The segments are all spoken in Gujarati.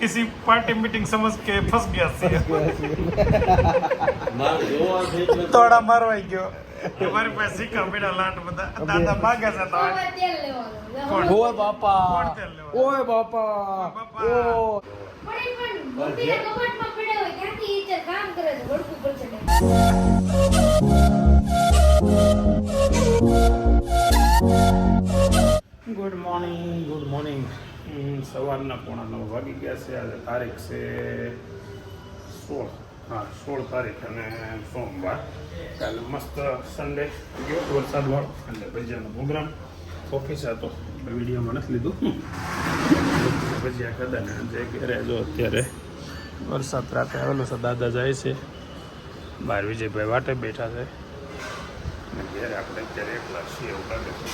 किसी पार्टी मीटिंग समझ के फंस गया सी तोड़ा मारवाई गयो हमारे पास सिक्का मेरा लाट बता दादा मांगे से तो कौन ઓય બાપા કોણ તેલ લેવા ઓય બાપા બાપા. ઓ કામ કરે છે વળકું પડશે ગુડ મોર્નિંગ સવારના 8:45 વાગી ગયા છે આજે તારીખ છે 16 તારીખ અને સોમવાર કાલે મસ્ત સન્ડે ગયો વરસાદવાળો એટલે ભજીયાનો પ્રોગ્રામ ઓફિસ હતો વિડીયોમાં નથી લીધું ભજીયા ખાધા ને જે ઘરે જો અત્યારે વરસાદ રાતે આવેલો છે દાદા જાય છે બહાર વિજયભાઈ વાટે બેઠા છે અને ઘરે આપણે અત્યારે એકલા છીએ એવું લાગે છે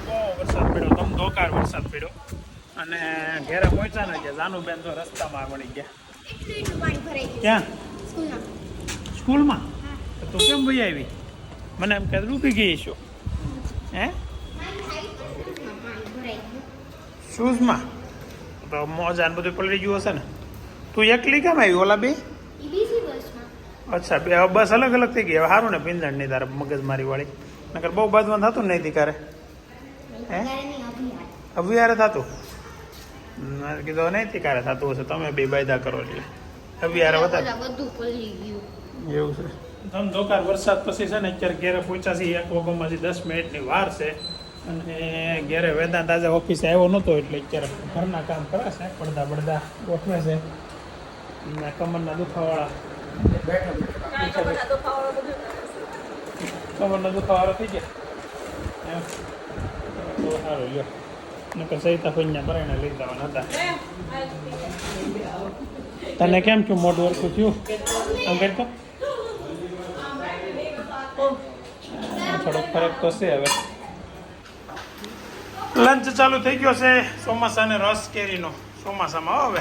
બહુ વરસાદ પડ્યો ધમધોકાર વરસાદ પડ્યો અને ઘેરે પહોંચ્યા ને કે જાનુબેન તો રસ્તામાં વળી ગયા એટલું પાણી ભરાઈ ક્યાં ગયું સ્કૂલમાં તો કેમ ભાઈ આવી મને એમ કે રૂકી ગઈ છો હે શૂઝમાં તો મોજા ને બધું પલળી ગયું હશે ને તું એકલી કેમ આવી ઓલા બે ઈબીસી બસમાં અચ્છા બે હવે બસ અલગ અલગ થઈ ગઈ હવે સારું ને પીંદણ નહીં તારે મગજમારી વાળી નકર બહુ બાદમાં થતું ને નહીં તારે હે અભિયારે થતું મેં કીધું નહીં તીકારે થતું હશે તમે બે બાયદા કરો એટલે અભિયારે વધારે બધું પલળી ગયું એવું છે ધમધોકાર વરસાદ પછી છે ને અત્યારે ઘેરે પહોંચ્યા છીએ 1 વાગ્યામાંથી 10 મિનિટની વાર છે અને ઘેરે વેદાંત આજે ઓફિસે આવ્યો નહોતો એટલે અત્યારે ઘરના કામ કરે છે પડદા બળદા ગોઠવે છે અને કમરના દુખાવાળા કમરના દુખાવાળા થઈ ગયા એમ તો સારું લ્યો નકર સહિતા ફોઈના ભરાઈને લઈ જવાના હતા તને કેમ થયું મોઢું ઓળખું થયું આમ કરતો થોડોક ફરક તો છે હવે લંચ ચાલુ થઈ ગયો છે ચોમાસાને રસ કેરીનો ચોમાસામાં હવે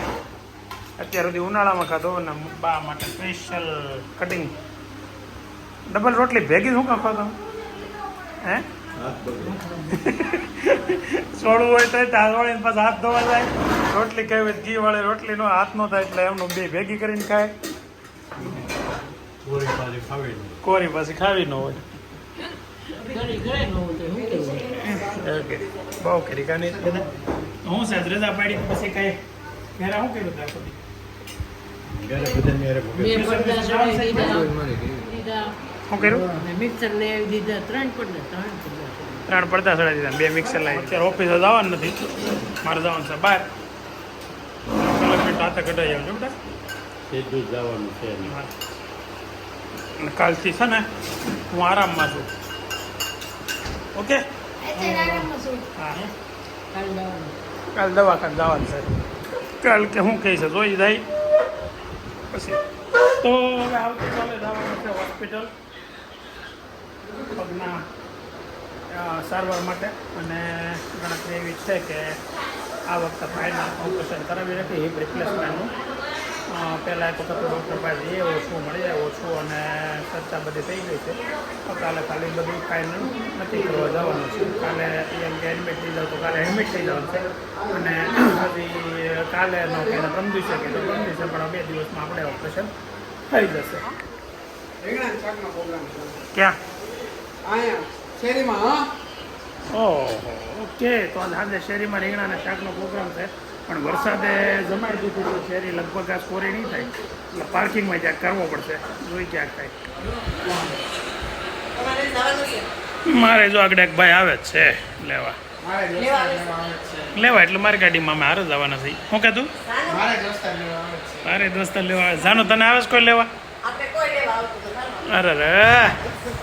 અત્યાર સુધી ઉનાળામાં ખાધો ને બા માટે સ્પેશિયલ કટિંગ ડબલ રોટલી ભેગી શું કાં ખાધો હે છોડવું હોય તો હાથ વાળીને પાછા હાથ ધોવા જાય રોટલી ખાવી હોય ઘી વાળી રોટલીનો હાથ નો થાય એટલે એમનું બે ભેગી કરીને ખાય કોરી પાછી ખાવી ન હોય ઓકે બહુ કરી કાની હું સાહેબ રજા પાડી પછી કઈ ઘરે શું કર્યું ત્યાં સુધી શું કર્યું ત્રણ પડદા ચડાવી દીધા 2 મિક્સર લાવી અત્યારે ઓફિસે જવાનું નથી મારે જવાનું છે બહાર કલાક મિનિટ હાથે કઢાઈ આવું છું બેટા જવાનું છે અને કાલથી છે ને હું આરામમાં છું ઓકે હા કાલ દવાખાને જવાનું છે કાલ કે શું કહે છે જોઈ જાય પછી તો હવે આવતીકાલે જવાનું છે હોસ્પિટલ પગના સારવાર માટે અને ગણતરી એવી છે કે આ વખતે ફાઇનલ ઓપરેશન કરાવી રાખી હિપ રિપ્લેસમેન્ટનું પહેલાં એક વખત ડૉક્ટર પાસે જઈએ ઓછું મળી જાય ઓછું અને ચર્ચા બધી થઈ ગઈ છે તો કાલે ખાલી બધું ફાઇનલ નક્કી કરવા જવાનું છે કાલે એમ કે એડમિટ થઈ જાવ તો કાલે એડમિટ થઈ જવાનું છે અને હજી કાલે ન કહીને પ્રમ દિવસે કે તો પ્રમ દિવસે પણ 2 દિવસમાં આપણે ઓપરેશન થઈ જશે ક્યાં ઓહો ઓકે તો આજે શેરીમાં રીંગણા અને શાકનો પ્રોગ્રામ છે પણ વરસાદે જમાડી દીધું તો શેરી લગભગ આ સ્કોરી નહીં થાય એટલે પાર્કિંગમાં ક્યાંક કરવો પડશે જોઈ ક્યાંક થાય મારે જો આગળ એક ભાઈ આવે જ છે લેવા એટલે મારી ગાડીમાં અમે હારે જવાના છીએ શું કહેતું મારે દોસ્તાર લેવા આવે જાનો તને આવે છે કોઈ લેવા અરે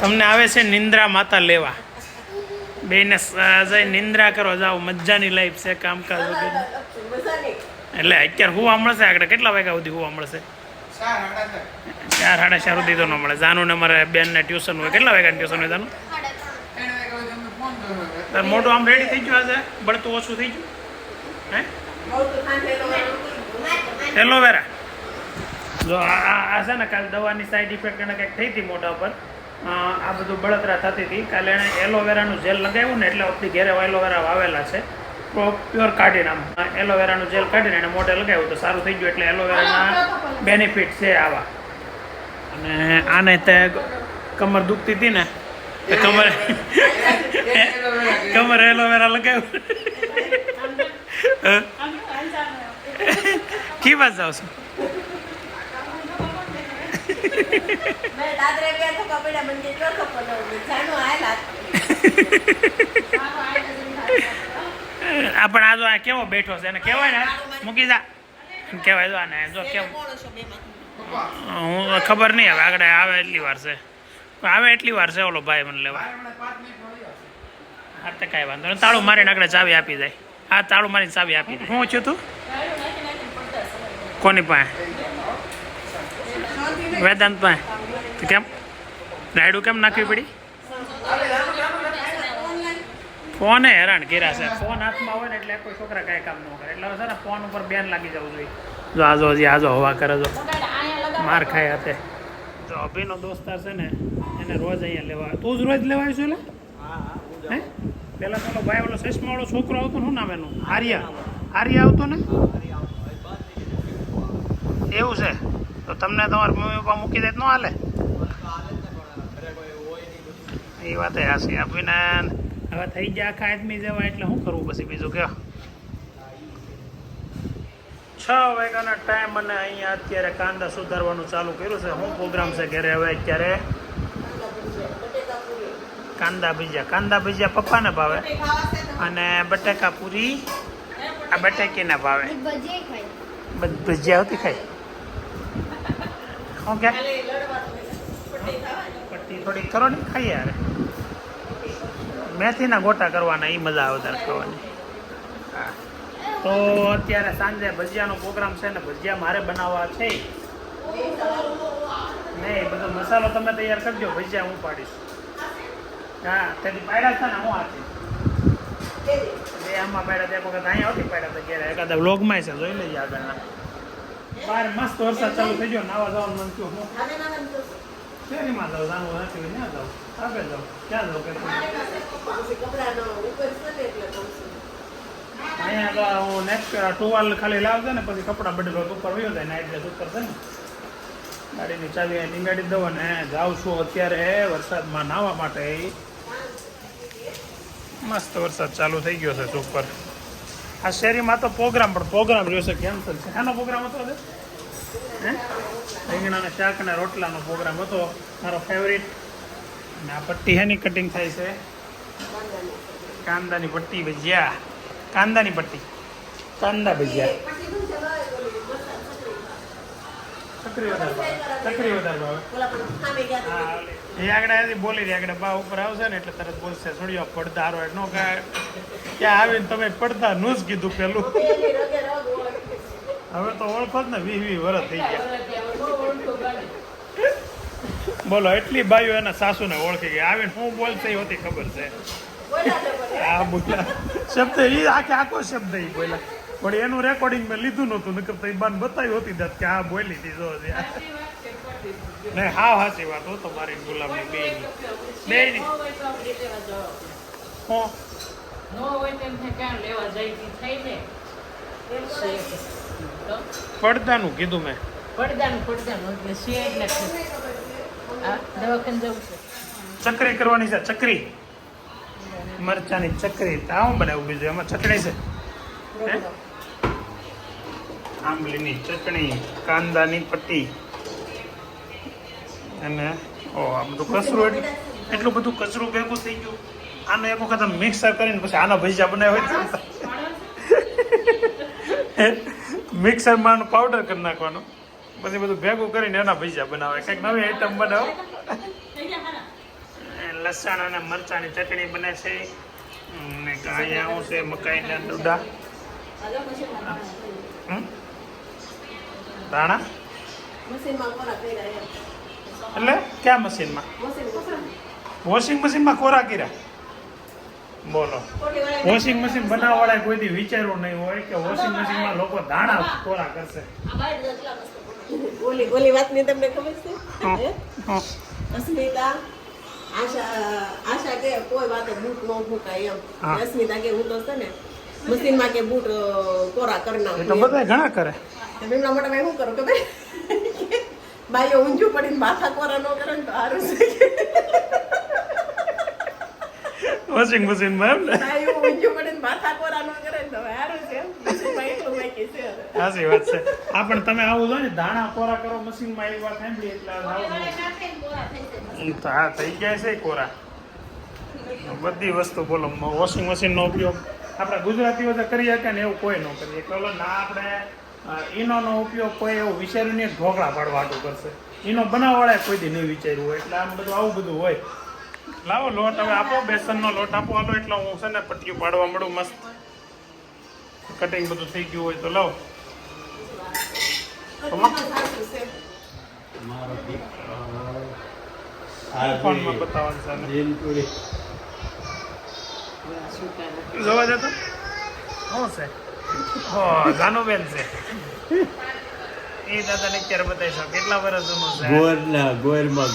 તમને આવે છે નિંદ્રા માતા લેવા બેને જઈ નિંદ્રા કરો જાઓ મજાની લાઈફ છે કામકાજ વગેરે એટલે અત્યારે હુવા મળશે આગળ કેટલા વાગ્યા સુધી હુવા મળશે 4 સાડા 4 સુધી તો ન મળે જાનું ને મારે બેનને ટ્યુશન હોય કેટલા વાગ્યાનું ટ્યુશન હોય જાનું તાર મોટું આમ રેડી થઈ ગયું આજે બળતું ઓછું થઈ ગયું હે એલોવેરા જો આ છે ને કાલે દવાની સાઈડ ઇફેક્ટ એને કંઈક થઈ હતી મોઢા પર આ બધું બળતરા થતી હતી કાલે એણે એલોવેરાનું જેલ લગાવ્યું ને એટલે આપણી ઘેરે એલોવેરા વાવેલા છે પ્યોર કાઢીને આમ એલોવેરાનું જેલ કાઢીને એને મોઢે લગાવ્યું તો સારું થઈ ગયું. એટલે એલોવેરાના બેનિફિટ છે આવા. અને આને તે કમર દુખતી હતી ને તો કમર એલોવેરા લગાવ્યું. કી વાત જાવ છું આ પણ આ જો આ કેવો બેઠો છે એને કહેવાય ને મૂકી જા કહેવાય જો આને જો કેમ હું ખબર નહીં હવે આગળ આવે એટલી વાર છે ઓલો ભાઈ મને લેવા. હા તો કાંઈ વાંધો નહીં. તાળું મારીને આગળ ચાવી આપી જાય. હા તાળું મારીને ચાવી આપી જાય. શું છું તું કોની પાસે? વેદાંત પાસે. તો કેમ રાયડું કેમ નાખવી પડી? ફોને હેરાન કર્યા છે. ફોન હાથમાં હોય ને એટલે કોઈ છોકરા કાંઈ કામ ન કરે. એટલે છે ને ફોન ઉપર બેન લાગી જવું જોઈએ. જો આજો હજી આજો હવા કરે જો માર ખાય હાથે. જો અભિનો દોસ્તાર છે ને એને રોજ અહીંયા લેવા. તું જ રોજ લેવા આવ્યો છું? એટલે હે પેલા તો ભાઈ ઓલો ચશ્માવાળો છોકરો આવતો ને શું નામ એનું? આર્યા આવતો ને એવું છે. તો તમને તમારા મમ્મી પપ્પા મૂકી દે ન હાલે? એ વાત હાસી. આપીને હવે થઈ ગયા આખા આદમી જેવા એટલે શું કરવું પછી બીજું કયો? 6 વાગ્યાના ટાઈમ અને અહીંયા અત્યારે કાંદા સુધારવાનું ચાલુ કર્યું છે. શું પ્રોગ્રામ છે ઘરે હવે અત્યારે? કાંદા ભજીયા પપ્પાને ભાવે અને બટાકા પૂરી આ બટાકીને ભાવે. ભજીયા હોતી ખાઈ શું કે પટ્ટી થોડી કરો ને ખાઈ યાર. મેથીના ગોટા કરવાના એ મજા આવે વધારે ખાવાની. હા તો અત્યારે સાંજે ભજીયાનો પ્રોગ્રામ છે ને ભજીયા મારે બનાવવા છે. નહીં બધો મસાલો તમે તૈયાર કરજો. ભજીયા હું પાડીશ. હા તેથી પાડ્યા હતા ને હું હાથી આમાં પાડ્યા એક વખત અહીંયા આવતી પાડ્યા હતા ઘેરે. એકાદા વ્લોગમાં છે જોઈ લઈએ આગળના. બહાર મસ્ત વરસાદ ચાલુ થઈ ગયો. નાવા જવાનું મન થયું. શેરીમાં જાઉં જાણવું નથી ત્યાં જાઉં આગળ જાઉં ક્યાં જાઉં કે અહીંયા તો હું નેક્સ્ટ ટુવાલ ખાલી લાવશે ને પછી કપડાં બદલો ઉપર વયો જાય નાઇટ ડ્રેસ ઉપર છે ને ગાડીની ચાવી નીંગાડી દઉં અને જાઉં છું અત્યારે વરસાદમાં નાહવા માટે. મસ્ત વરસાદ ચાલુ થઈ ગયો છે ઉપર. આ શેરીમાં તો પ્રોગ્રામ રહ્યો છે કેન્સલ છે. એનો પ્રોગ્રામ હતો હે રીંગણાના શાક અને રોટલાનો પ્રોગ્રામ હતો મારો ફેવરિટ. અને આ પટ્ટી હેની કટિંગ થાય છે? કાંદાની પટ્ટી ભજીયા. કાંદાની પટ્ટી કાંદા ભજીયા. ચકરી વધારે ભાવે. એ આગળ બોલી રહી આગળ બા ઉપર આવશે ને એટલે તરત બોલશે છોડ્યો પડદારો નો ત્યાં આવીને તમે પડદા નું જ કીધું પેલું. હવે તો ઓળખો જ ને 20 વર્ષ થઈ ગયા. બોલો એટલી બાઈઓ એના સાસુને ઓળખી ગયા. આવીને શું બોલશે એ હોતી ખબર છે. હા બોલ્યા શબ્દ એ આખો શબ્દ એ બોલ્યા પણ એનું રેકોર્ડિંગ મેં લીધું નહોતું. નકર તો એ બાન બતાવી હોતી દત કે હા બોલી દીધો નહીં. હા સાચી વાત હો તમારી ગુલાબની બેની પડદાનું કીધું મેં. ચકરી કરવાની છે. ચકરી મરચાની ચકરી. આવું બનાવું બીજું એમાં ચટણી છે આંબલીની ચટણી કાંદાની પટ્ટી અને આ બધું કચરું એટલું બધું કચરું ભેગું થઈ ગયું. આનો એક વખત મિક્સર કરીને પછી આનો ભજીયા બનાવ્યા હોય મિક્સરમાં આનો પાવડર કરી નાખવાનો પછી બધું ભેગું કરીને એના ભજીયા બનાવે. કંઈક નવી આઈટમ બનાવો. લસણ અને મરચાની ચટણી બને છે. અહીંયા શું છે મકાઈના ડૂડા ધાણા એટલે ક્યાં મશીનમાં? વોશિંગ મશીનમાં કોરા કર્યા. બોલો વોશિંગ મશીન બનાવવાળા કોઈ દી વિચારવું નહીં હોય કે વોશિંગ મશીનમાં લોકો ધાણા કોરા કરશે. ઓલી વાતની તમને ખબર છે? અસ્મિતા આશા કે કોઈ વાતે બૂટ ન ફૂટાય એમ. અસ્મિતા કે હું તો છે ને મશીનમાં કે બૂટ કોરા કરી એ તો નાખું બધા ઘણા કરે. એમના માટે મેં શું કરું ખબર બાઈઓ ઊંચું પડીને માથા કોરા ન કરે ને તો સારું છે વોશિંગ મશીનમાં એમ ને? બાઈઓ ઊંચું પડીને માથા કોરા ન કરે ને તો સારું છે મશીનમાં એટલું બાકી છે સાચી વાત છે. આ પણ તમે આવું જો ને દાણા કોરા કરો મશીનમાં એક વાર સાંભળી એટલે આવું તો હા થઈ ગયા છે કોરા. બધી વસ્તુ બોલો વોશિંગ મશીનનો ઉપયોગ આપણે ગુજરાતીઓ તો કરી શકે ને એવું કોઈ ન કરીએ. ચલો ના આપણે ઈનોનો ઉપયોગ કોઈ એવું વિચાર્યું નહીં ઢોકળા પાડવા હાટું કરશે. ઈનો બનાવવાળાએ કોઈ દી નહીં વિચાર્યું હોય એટલે આમ બધું આવું બધું હોય. લાવો લોટ હવે આપો, બેસનનો લોટ આપો હાલો એટલે હું છે ને પટ્ટીઓ પાડવા મળું મસ્ત. કટિંગ બધું થઈ ગયું હોય તો લાવો. ફોનમાં બતાવવાનું છે આને. જોવા જતો શું છે? હો જાનુબેન છે એ દાદાને અત્યારે બતાવીશો કેટલા વર્ષ જૂનું છે. ગોરમાં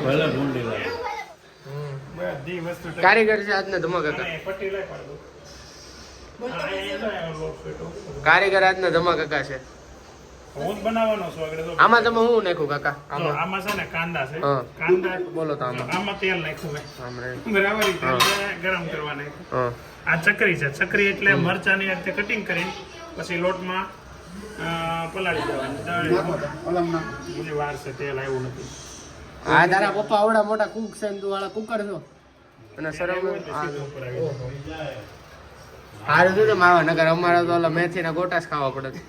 ભલે ભૂંડી લાગે. બધી વસ્તુ કારીગર છે આજના ધમાકા અને પટ્ટી લઈ પાડું. હા, એ જો આ લોટ પેટો. કારીગર આજના ધમાકા છે. હું જ બનાવવાનો છું આગળ. જો આમાં તમે શું નાખ્યું કાકા? જો આમાં આમાં છે ને કાંદા છે. હા. કાંદા બોલો તો આમાં. આમાં તેલ નાખ્યું મેં. હમણાં. બરાબર એ તેલ ગરમ કરવા નાખ્યું. હા. આ ચકરી છે. ચકરી એટલે મરચાની રીતે કટિંગ કરીને પછી લોટમાં પલાળી દેવાની. બધી વાર છે તેલ આવ્યું નથી. આ તારા પપ્પા આવડા મોટા કુક છે ને તું વાળા કુકર છો અને શરમ હારું શું છે માવા નગર અમારે તો ઓલા મેથીના ગોટા જ ખાવા પડે.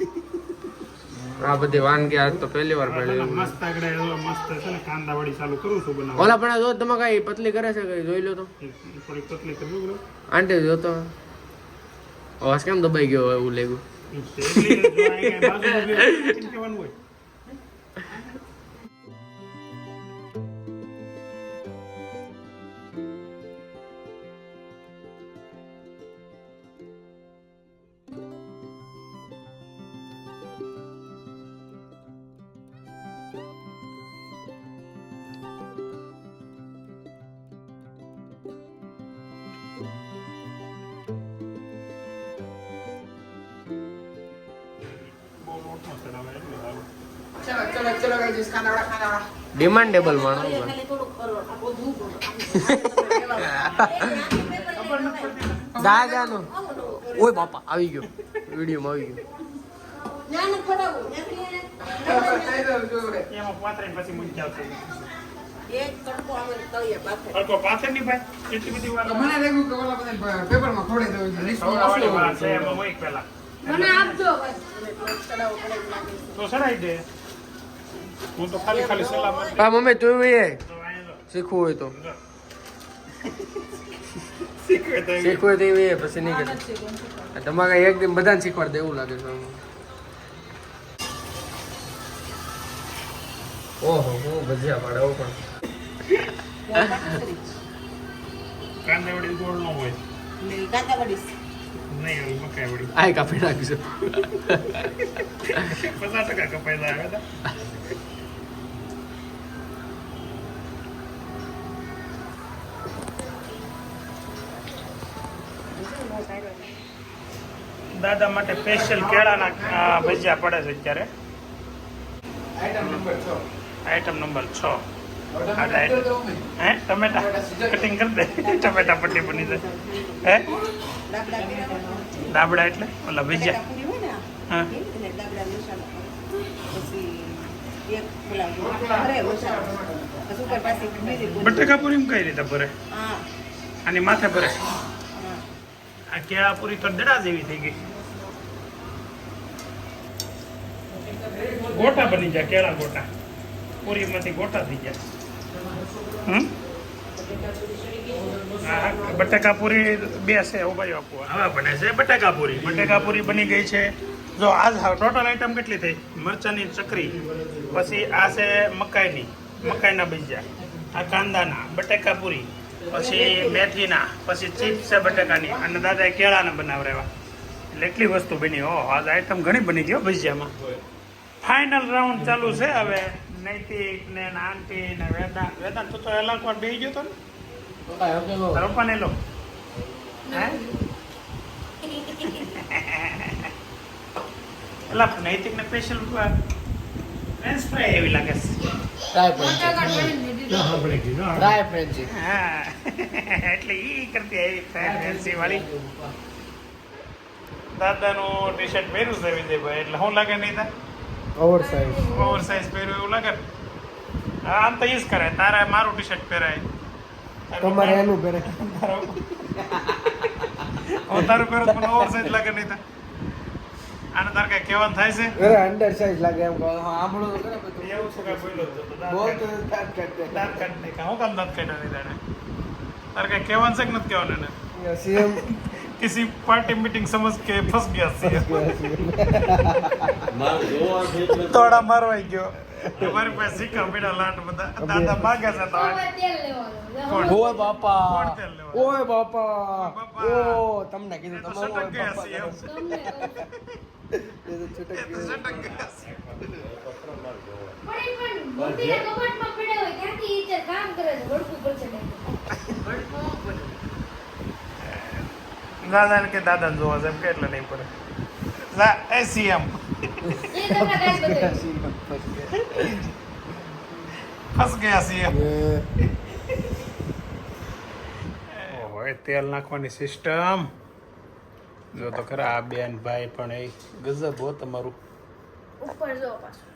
આ બધી વાનગી આજ તો પહેલી વાર પેલા પહેલી. મસ્ત આગળ મસ્ત છે ને કાંદા વડી ચાલુ કરું છું બનાવવા. ઓલા પણ જો તમે કઈ પતલી કરે છે કઈ જોઈ લો તો થોડી પતલી કરવી બરો. આંટી જોતો અવાજ કેમ દબાઈ ગયો એવું લાગ્યું. કહેવાનું હોય. ચલો ગાઈસ ખાના ડિમાન્ડેબલ માણો ખાલી થોડુંક કરો આ બધું દાદાનો ઓય બાપા આવી ગયો વિડીયોમાં આવી ગયો. જ્ઞાન ખડાવું એમાં પાથરીને પછી મૂકી આવશે. એક કડકો આવે તળિયે પાથે અડકો પાથરની ભાઈ એટલી બધી વાર મને લાગ્યું કે ઓલા બધા પેપરમાં ખોડી દેવું છે સૌરાવાળી વાર છે એમાં હોય પહેલા. મને આપજો ચડાવો પડે લાગે તો સડાઈ દે. હું તો ખાલી સલાહ માટે હા મમ્મી તું એ તો અહીંયા જો. શીખવું હોય તો શીખવે તો એવી. શીખવું હોય તો એ પછી નહીં કરે તમારે એકદમ બધાને શીખવાડ દે એવું લાગે છે. ઓહો હું ભજીયા પાડે એવું પણ કાંદા વડી ગોળ ન હોય. કાંદા વડી નહીં ઓલી મકાઈ વડી. આય કાપી નાખીશું. 50% કપાઈ જાય હવે તો. દાદા માટે સ્પેશિયલ કેળાના ભજીયા પડે છે અત્યારે. Item number 6 item number 6. હે ટમેટા કટિંગ કરી દે. ટમેટા પટ્ટી બની જાય. હે દાબડા એટલે ઓલા ભજીયા. પૂરી હોય ને હા એટલે દાબડા મસાલા પછી એક પેલા ભરે મસાલા પછી ઉપર પાછી બીજી પૂરી બટાકા પૂરી કઈ રીતે ભરે? હા આની માથે ભરે. હા આ કેળા પૂરી તો દડા જેવી થઈ ગઈ. ગોટા બની જાય કેળા ગોટા. પૂરીમાંથી ગોટા થઈ જાય. હા, બટાકા પૂરી બે છે ઉભાઈ આપો. હવે બને છે બટાકા પૂરી. બટાકા પૂરી બની ગઈ છે. જો આજ ટોટલ આઈટમ કેટલી થઈ? મરચાની ચકરી, પછી આ છે મકાઈના ભજીયા, આ કાંદાના, બટાકા પૂરી, પછી મેથીના, પછી ચીપ્સ છે બટાકાની, અને દાદાએ કેળાના બનાવરાવ્યા. એટલે એટલી વસ્તુ બની. આજ આઈટમ ઘણી બની ગયો ભજીયામાં. ફાઇનલ રાઉન્ડ ચાલુ છે હવે નૈતિક ને આંટી ને વેદાંત તું તો એલા વાર બેસી ગયો તો ને પપ્પા એમ કેવો તારો પણ એલો હે એલા નૈતિક ને સ્પેશિયલ ફ્રેન્ચ ફ્રાય એવી લાગે છે ટ્રાય ફ્રેન્ચી હા એટલે ઈ કરતી આવી ફ્રેન્સી વાળી દાદાનું ટી શર્ટ પહેર્યું છે વિજયભાઈ એટલે શું લાગે નહીં તા ઓવર સાઇઝ ઓવર સાઇઝ પહેર્યું એવું લાગે ને? હા આમ તો ઈ જ કરે તારે મારું ટી શર્ટ પહેરાય તમારે એનું પહેરે તારું પહેરો પણ ઓવર સાઇઝ લાગે નહીં તા આને તારે કઈ કહેવાનું થાય છે અરે અંડર સાઇઝ લાગે એમ કહો આંબળો તો કરે બધું એવું શું કઈ બોલ્યો તો બોલ તો દાંત કાઢ દાંત કાઢ નહીં હું કામ દાંત કાઢ્યા નહીં તારે તારે કઈ કહેવાનું છે કે નથી કહેવાનું એને દે સીએમ किसी पार्टी मीटिंग समझ के फंस गया सी મારે જોવા છે એટલે તોડા મારવાઈ ગયો તમારી પાસે શીખા બેડા લાટ બધા દાદા માગે છે તો તેલ લેવાનું કોણ? ઓય બાપા કોણ તેલ લેવા? ઓય બાપા બાપા. ઓ તમને કીધું તો તમે સટક ગયા છે એમ. તમને એ તો છૂટક એ તો ગયું. સટક ગયા છે. પણ બુદ્ધિના કપાટમાં પડ્યા હોય ત્યાંથી ઈ જે કામ કરે છે વળતું પડશે નહીં. દાદાને કે દાદાને જોવા છે એમ કે એટલે નહીં પડે જા એ સીએમ એ તમને કાંઈ બતાવ્યું. ફસ ગયા સીએમ ઓહો તેલ નાખવાની સિસ્ટમ જો તો ખરા આ બેન ભાઈ પણ એ ગજબ હો તમારું ઉપર જો પાછું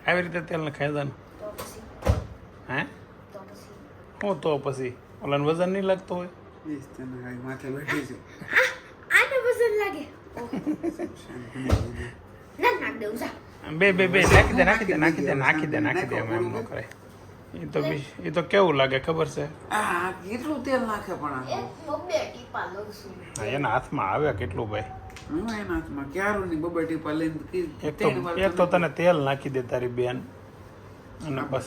આવી રીતે તેલ નખાય દે ને તો પછી હે તો પછી હું તો પછી ઓલાને વજન નહીં લાગતો હોય ઈસ તને કાંઈ માથે બેઠી છે આને વજન લાગે ના નાખ દઉં જા બે નાખી દે એમ ન કરે એ તો કેવું લાગે ખબર છે આ કેટલું તેલ નાખે પણ આ એક બબ્બે ટીપા લઉં છું હા, એના હાથમાં આવે કેટલું ભાઈ હું એના હાથમાં ક્યારું ની બબે ટીપા લઈને એક તો તને તેલ નાખી દે તારી બેન અને બસ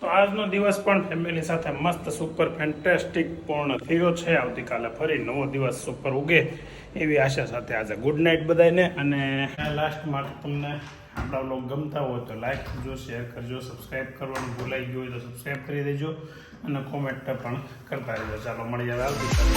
તો આજનો દિવસ પણ ફેમિલી સાથે મસ્ત સુપર ફેન્ટેસ્ટિક પૂર્ણ થયો છે આવતીકાલે ફરી નવો દિવસ સુપર ઉગે એવી આશા સાથે આજે ગુડ નાઇટ બધાને અને લાસ્ટમાં તમને આપણા વ્લોગ ગમતા હોય તો લાઈક કરજો શેર કરજો સબસ્ક્રાઈબ કરવાનું ભૂલાઈ ગયું હોય તો સબસ્ક્રાઈબ કરી દેજો અને કોમેન્ટ પણ કરતા રહેજો ચાલો મળી આવે આવતીકાલે